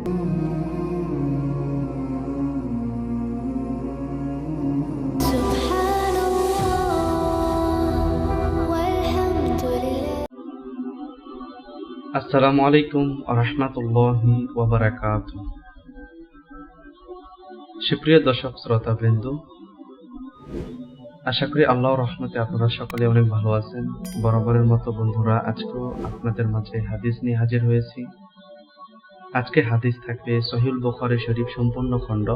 আসসালামু আলাইকুম ওয়া রাহমাতুল্লাহি ওয়া বারাকাতুহু। সুপ্রিয় দর্শক শ্রোতাবৃন্দ, আশা করি আল্লাহর রহমতে আপনারা সকলে অনেক ভালো আছেন। বরাবরের মতো বন্ধুরা, আজকেও আপনাদের মাঝে হাদিস নিয়ে হাজির হয়েছি। আজকে হাদিস থাকবে সহিহুল বুখারী শরীফ সম্পূর্ণ খণ্ড,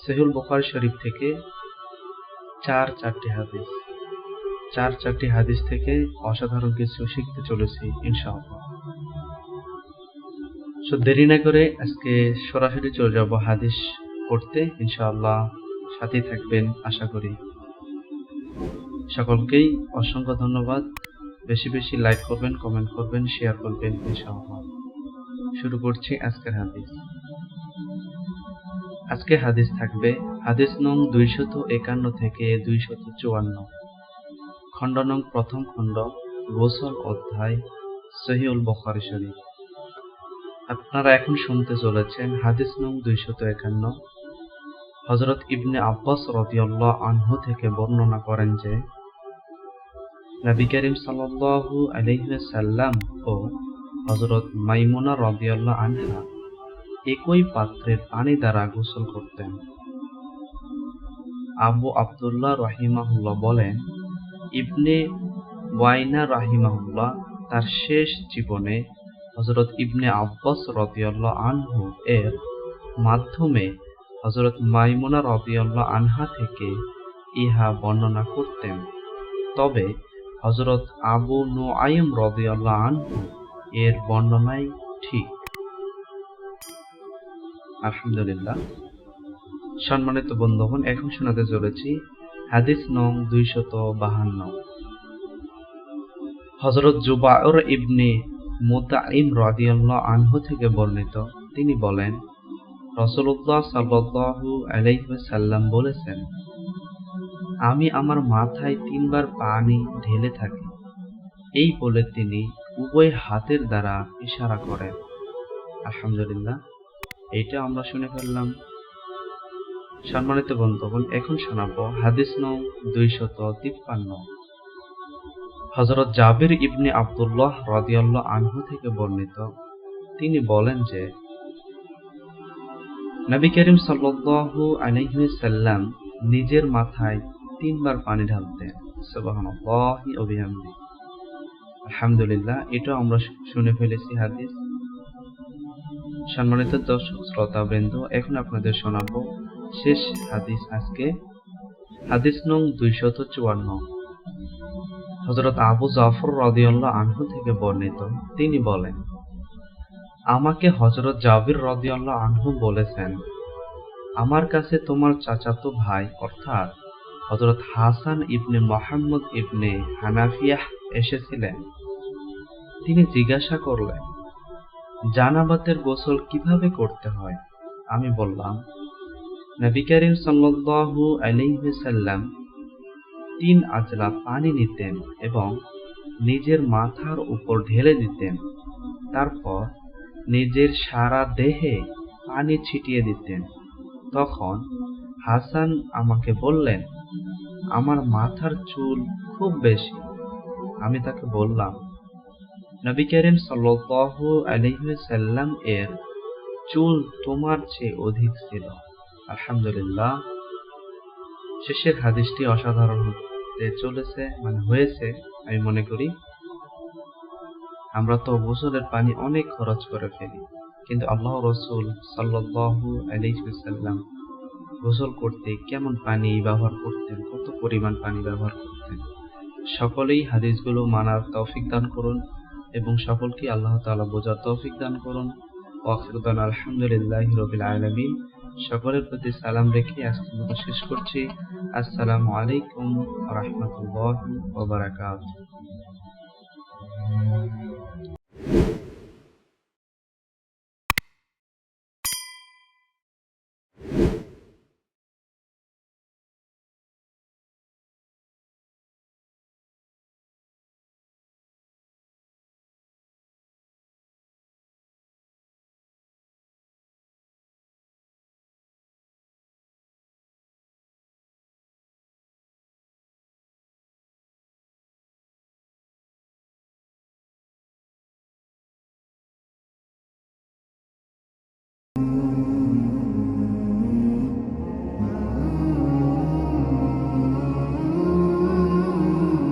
সহিহুল বুখারী শরীফ থেকে চারটি হাদিস থেকে অসাধারণ কিছু শিখতে চলেছি ইনশাআল্লাহ। দেরি না করে আজকে সরাসরি চলে যাব হাদিস পড়তে ইনশাআল্লাহ। সাথে থাকবেন আশা করি। সকলকেই অসংখ্য ধন্যবাদ। বেশি বেশি লাইক করবেন, কমেন্ট করবেন, শেয়ার করবেন ইনশাআল্লাহ। শুরু করছি আজকের হাদিস। আজকে হাদিস থাকবে হাদিস নং 251 থেকে 254, খণ্ড নং প্রথম খণ্ড, গোসল অধ্যায়, সহিহুল বুখারী শরীফ। আপনারা এখন শুনতে চলেছেন হাদিস নং 251। হযরত ইবনে আব্বাস রাদিয়াল্লাহু আনহু থেকে বর্ণনা করেন যে নবী করিম সাল্লাল্লাহু আলাইহি ওয়াসাল্লাম ও হযরত মাইমুনা রাদিয়াল্লাহু আনহা একই পাত্রের পানি দ্বারা গোসল করতেন। আবু আব্দুল্লাহ রাহিমাহুল্লাহ বলেন, ইবনে ওয়াইনা রাহিমাহুল্লাহ তার শেষ জীবনে হযরত ইবনে আব্বাস রাদিয়াল্লাহু আনহু এর মাধ্যমে হযরত মাইমুনা রাদিয়াল্লাহু আনহা থেকে ইহা বর্ণনা করতেন। তবে হযরত আবু নুআইম রাদিয়াল্লাহু আনহু এর বর্ণনাই ঠিক। আলহামদুলিল্লাহ। সম্মানিত বন্ধুগণ, এখন শোনাতে চলেছি হাদিস নং 252। হযরত জুবাইর ইবনে মুতাইম রাদিয়াল্লাহু আনহু থেকে বর্ণিত, তিনি বলেন, রাসূলুল্লাহ সাল্লাল্লাহু আলাইহি ওয়াসাল্লাম বলেছেন, আমি আমার মাথায় 3 বার পানি ঢেলে থাকি। এই বলে তিনি উভয় হাতের দ্বারা ইশারা করেন। আলহামদুলিল্লাহ, এইটা আমরা শুনে ফেললাম। সম্মানিত বন্ধুগণ, এখন শোনাবো হাদিস নং 253। হযরত জাবির ইবনে আব্দুল্লাহ রাদিয়াল্লাহু আনহু থেকে বর্ণিত, তিনি বলেন যে নবী করিম সাল্লাল্লাহু আলাইহি ওয়াসাল্লাম নিজের মাথায় 3 বার পানি ঢালতেন। সুবহানাল্লাহি ওয়া বিহামদিহি। আলহামদুলিল্লাহ, এটা আমরা শুনে ফেলেছি হাদিস। সম্মানিত দর্শক শ্রোতাবৃন্দ, এখন আপনাদের শোনাবো শেষ হাদিস আজকে, হাদিস নং 254। হযরত আবু জাফর রাদিয়াল্লাহু আনহু থেকে বর্ণিত, তিনি বলেন, আমাকে হযরত জাবির রাদিয়াল্লাহু আনহু বলেছেন, আমার কাছে তোমার চাচাতো ভাই অর্থাৎ হযরত হাসান ইবনে মুহাম্মদ ইবনে হানাফিয়াহ এসেছিলেন। তিনি জিজ্ঞাসা করলেন, জানাবাতের গোসল কিভাবে করতে হয়? আমি বললাম, নবী করিম সাল্লাল্লাহু আলাইহি ওয়াসাল্লাম 3 আজলা পানি নিতেন এবং নিজের মাথার উপর ঢেলে দিতেন। তারপর নিজের সারা দেহে পানি ছিটিয়ে দিতেন। তখন হাসান আমাকে বললেন, আমার মাথার চুল খুব বেশি। আমি তাকে বললাম, নবী করিম সাল্লাল্লাহু আলাইহি ওয়াসাল্লাম এর চুল তোমার চেয়ে অধিক ছিল। আলহামদুলিল্লাহ। শেষের হাদিসটি অসাধারণ হতে চলেছে, হয়েছে আমি মনে করি। আমরা তো গোসলের পানি অনেক খরচ করে ফেলি, কিন্তু আল্লাহ রাসূল সাল্লাল্লাহু আলাইহি ওয়াসাল্লাম গোসল করতে কেমন পানি ব্যবহার করতেন, কত পরিমাণ পানি ব্যবহার করতেন। সকলেই হাদিসগুলো মানার তৌফিক দান করুন এবং সকলকে আল্লাহ তাআলা বোঝার তৌফিক দান করুন। ওয়া আখিরু দাওয়ানা আলহামদুলিল্লাহি রাব্বিল আলামিন। সকলের প্রতি সালাম রেখে আজকের মতো শেষ করছি। আসসালামু আলাইকুম ওয়া রাহমাতুল্লাহি ওয়া বারাকাতুহু।